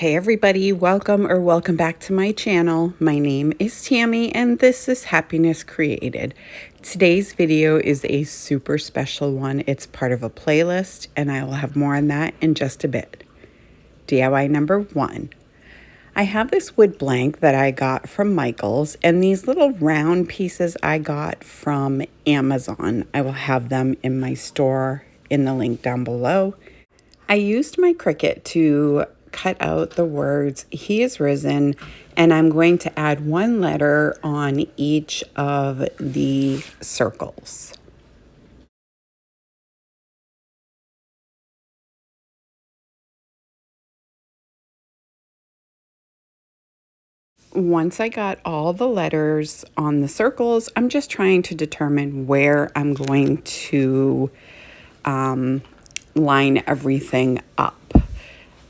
Hey everybody, welcome back to my channel. My name is Tammy and this is Happiness Created. Today's video is a super special one. It's part of a playlist and I will have more on that in just a bit. DIY number 1. I have this wood blank that I got from Michael's and these little round pieces I got from Amazon. I will have them in my store in the link down below. I used my Cricut to cut out the words "He is risen," and I'm going to add one letter on each of the circles. Once I got all the letters on the circles, I'm just trying to determine where I'm going to line everything up.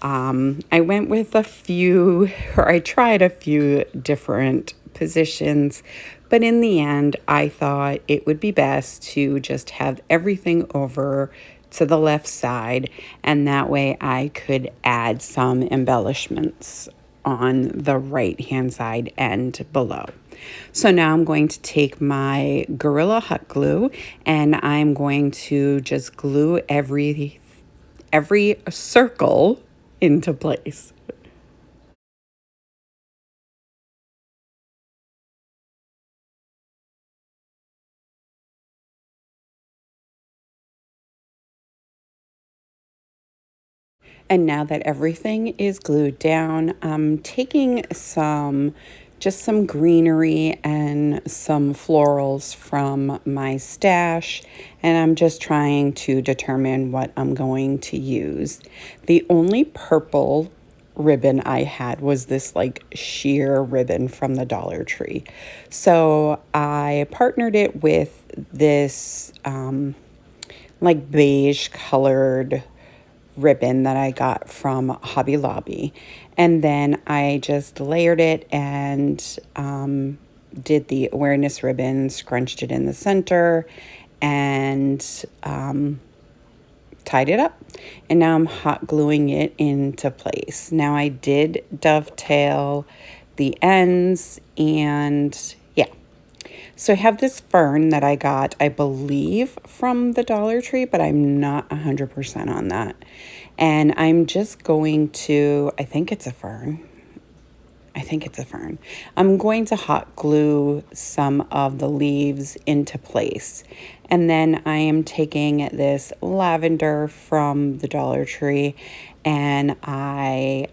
I went with I tried a few different positions, but in the end, I thought it would be best to just have everything over to the left side, and that way I could add some embellishments on the right hand side and below. So now I'm going to take my Gorilla Hot Glue and I'm going to just glue every circle into place. And now that everything is glued down, I'm taking just some greenery and some florals from my stash, and I'm just trying to determine what I'm going to use. The only purple ribbon I had was this like sheer ribbon from the Dollar Tree. So I partnered it with this like beige colored ribbon that I got from Hobby Lobby. And then I just layered it and did the awareness ribbon, scrunched it in the center, and tied it up. And now I'm hot gluing it into place. Now I did dovetail the ends and yeah. So I have this fern that I got, I believe, from the Dollar Tree, but I'm not 100% on that. And I'm just going to, I think it's a fern. I'm going to hot glue some of the leaves into place. And then I am taking this lavender from the Dollar Tree and I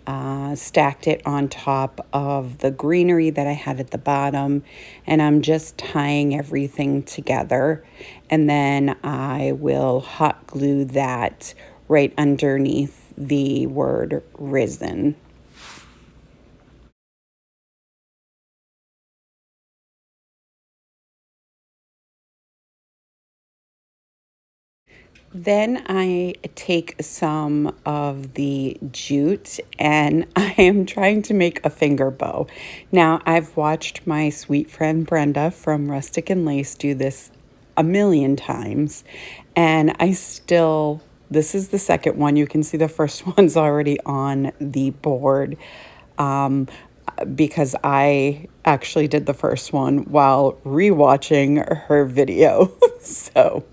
stacked it on top of the greenery that I had at the bottom. And I'm just tying everything together. And then I will hot glue that right underneath the word risen. Then I take some of the jute and I am trying to make a finger bow. Now, I've watched my sweet friend Brenda from Rustic and Lace do this a million times, and this is the second one. You can see the first one's already on the board because I actually did the first one while rewatching her video. So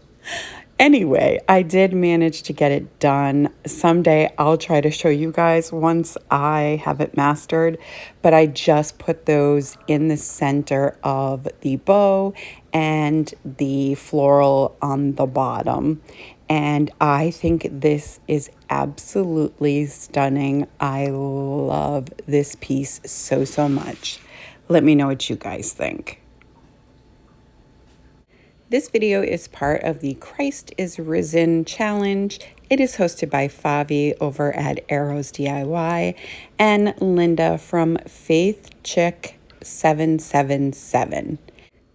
anyway, I did manage to get it done. Someday I'll try to show you guys once I have it mastered, but I just put those in the center of the bow and the floral on the bottom. And I think this is absolutely stunning. I love this piece so, so much. Let me know what you guys think. This video is part of the Christ is Risen challenge. It is hosted by Favi over at Arrows DIY and Linda from Faith Chick 777.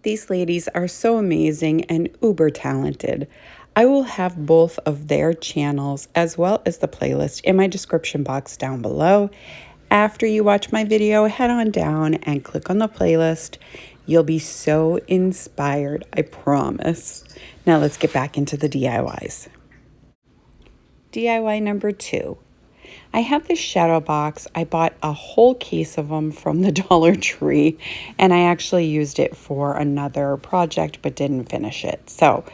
These ladies are so amazing and uber talented. I will have both of their channels as well as the playlist in my description box down below. After you watch my video, head on down and click on the playlist. You'll be so inspired, I promise. Now let's get back into the DIYs. DIY number 2. I have this shadow box. I bought a whole case of them from the Dollar Tree, and I actually used it for another project but didn't finish it. So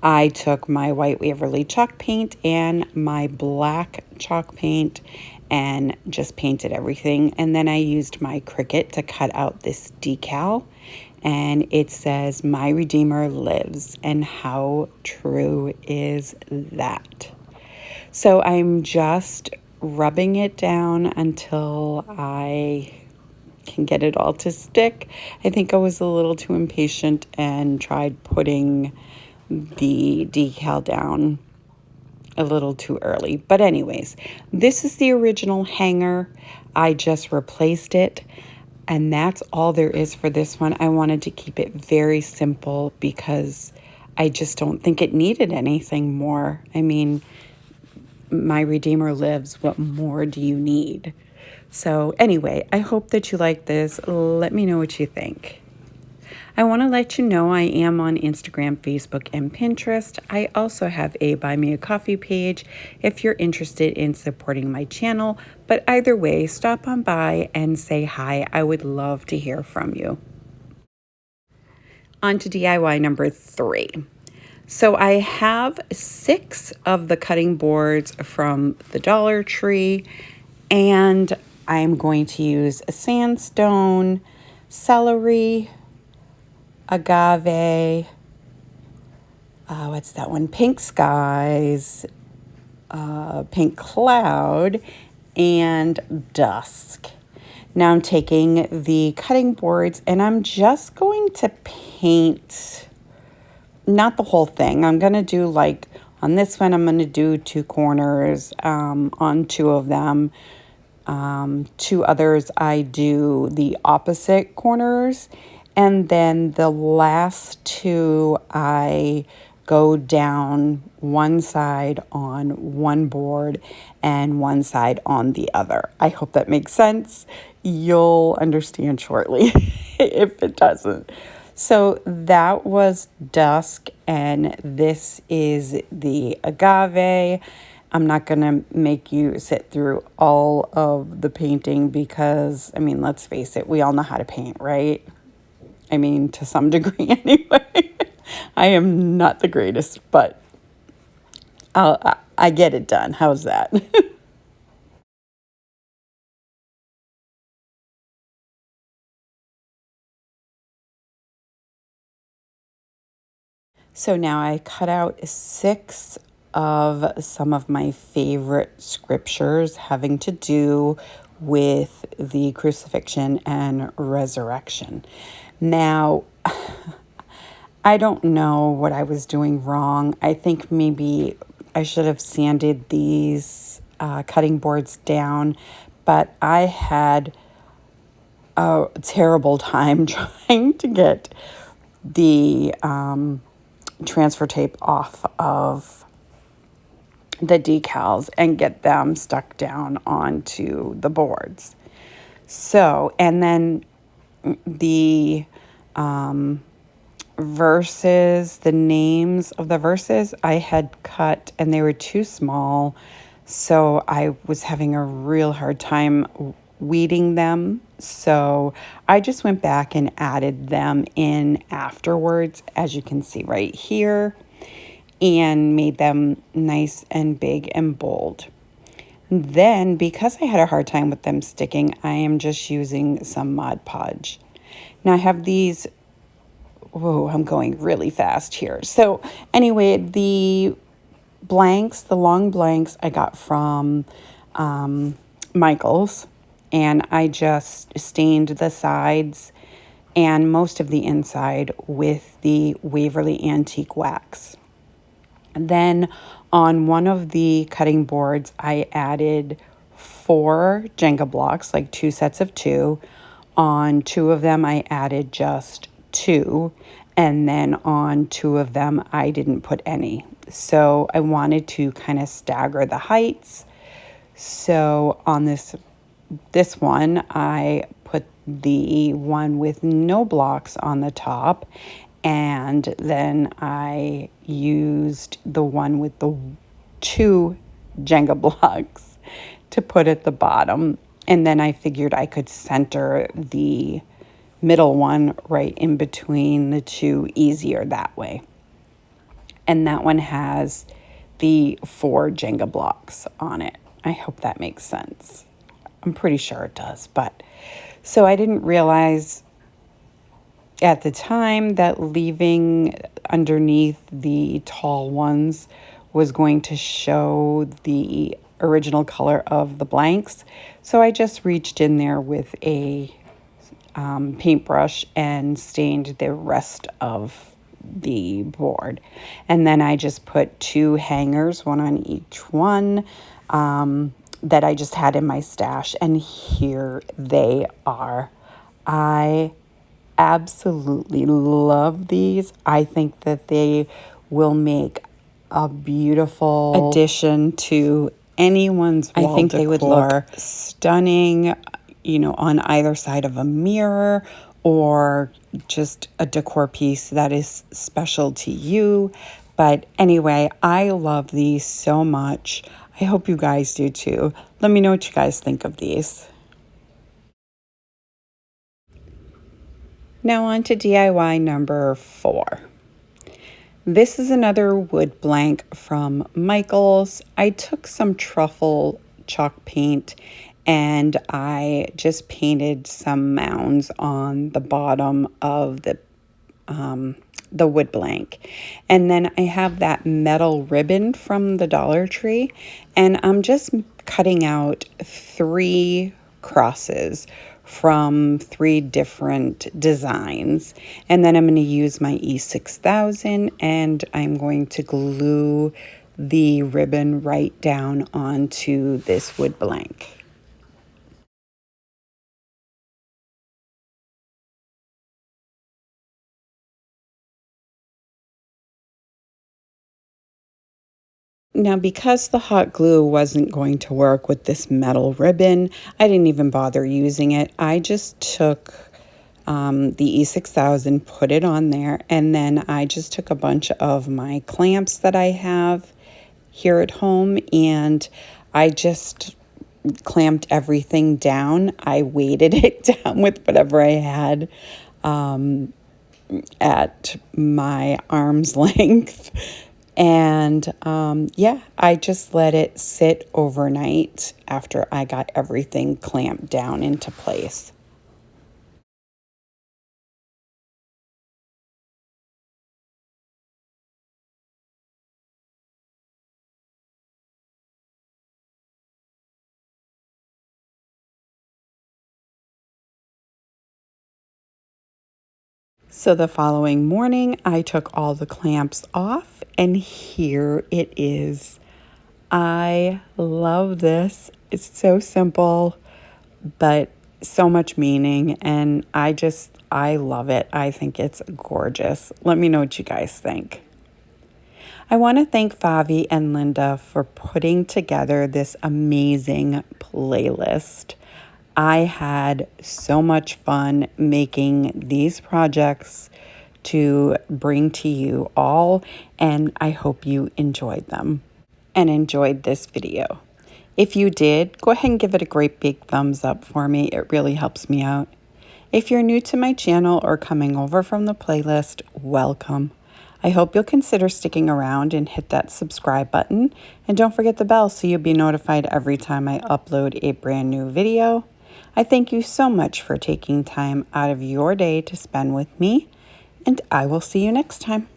I took my white Waverly chalk paint and my black chalk paint and just painted everything. And then I used my Cricut to cut out this decal, and it says, "My Redeemer lives." And how true is that? So I'm just rubbing it down until I can get it all to stick. I think I was a little too impatient and tried putting the decal down a little too early. But anyways, this is the original hanger. I just replaced it. And that's all there is for this one. I wanted to keep it very simple because I just don't think it needed anything more. I mean, my Redeemer lives. What more do you need? So anyway, I hope that you like this. Let me know what you think. I want to let you know I am on Instagram, Facebook, and Pinterest. I also have a Buy Me a Coffee page if you're interested in supporting my channel. But either way, stop on by and say hi. I would love to hear from you. On to DIY number 3. So I have 6 of the cutting boards from the Dollar Tree, and I'm going to use a sandstone, celery, agave, what's that one? Pink skies, pink cloud, and dusk. Now I'm taking the cutting boards and I'm just going to paint, not the whole thing. I'm going to do like, on this one, I'm going to do 2 corners on 2 of them. 2 others, I do the opposite corners. And then the last 2, I go down one side on one board and one side on the other. I hope that makes sense. You'll understand shortly if it doesn't. So that was dusk, and this is the agave. I'm not going to make you sit through all of the painting because, I mean, let's face it, we all know how to paint, right? I mean, to some degree anyway. I am not the greatest, but I get it done. How's that? So now I cut out 6 of some of my favorite scriptures having to do with the crucifixion and resurrection. Now, I don't know what I was doing wrong. I think maybe I should have sanded these cutting boards down, but I had a terrible time trying to get the transfer tape off of the decals and get them stuck down onto the boards. So, and then the verses, the names of the verses I had cut and they were too small. So I was having a real hard time weeding them. So I just went back and added them in afterwards, as you can see right here, and made them nice and big and bold. Then, because I had a hard time with them sticking, I am just using some Mod Podge. Now I have these, whoa, I'm going really fast here. So anyway, the blanks, the long blanks I got from Michael's, and I just stained the sides and most of the inside with the Waverly Antique Wax. And then on one of the cutting boards, I added 4 Jenga blocks, like 2 sets of 2. On 2 of them, I added just 2. And then on 2 of them, I didn't put any. So I wanted to kind of stagger the heights. So on this one, I put the one with no blocks on the top, and then I used the one with the 2 Jenga blocks to put at the bottom. And then I figured I could center the middle one right in between the two easier that way. And that one has the 4 Jenga blocks on it. I hope that makes sense. I'm pretty sure it does. But so I didn't realize at the time that leaving underneath the tall ones was going to show the original color of the blanks. So I just reached in there with a paintbrush and stained the rest of the board. And then I just put 2 hangers, one on each one, that I just had in my stash. And here they are. I absolutely love these. I think that they will make a beautiful addition to anyone's wall decor. I think they would look stunning, you know, on either side of a mirror, or just a decor piece that is special to you. But anyway, I love these so much. I hope you guys do too. Let me know what you guys think of these. Now on to DIY number 4. This is another wood blank from Michael's. I took some truffle chalk paint and I just painted some mounds on the bottom of the wood blank. And then I have that metal ribbon from the Dollar Tree, and I'm just cutting out 3 crosses from 3 different designs. And then I'm going to use my E6000 and I'm going to glue the ribbon right down onto this wood blank. Now, because the hot glue wasn't going to work with this metal ribbon, I didn't even bother using it. I just took the E6000, put it on there, and then I just took a bunch of my clamps that I have here at home, and I just clamped everything down. I weighted it down with whatever I had at my arm's length. And yeah, I just let it sit overnight after I got everything clamped down into place. So the following morning, I took all the clamps off, and here it is. I love this. It's so simple, but so much meaning, and I love it. I think it's gorgeous. Let me know what you guys think. I want to thank Favi and Linda for putting together this amazing playlist. I had so much fun making these projects to bring to you all, and I hope you enjoyed them and enjoyed this video. If you did, go ahead and give it a great big thumbs up for me. It really helps me out. If you're new to my channel or coming over from the playlist, welcome. I hope you'll consider sticking around and hit that subscribe button. And don't forget the bell so you'll be notified every time I upload a brand new video. I thank you so much for taking time out of your day to spend with me, and I will see you next time.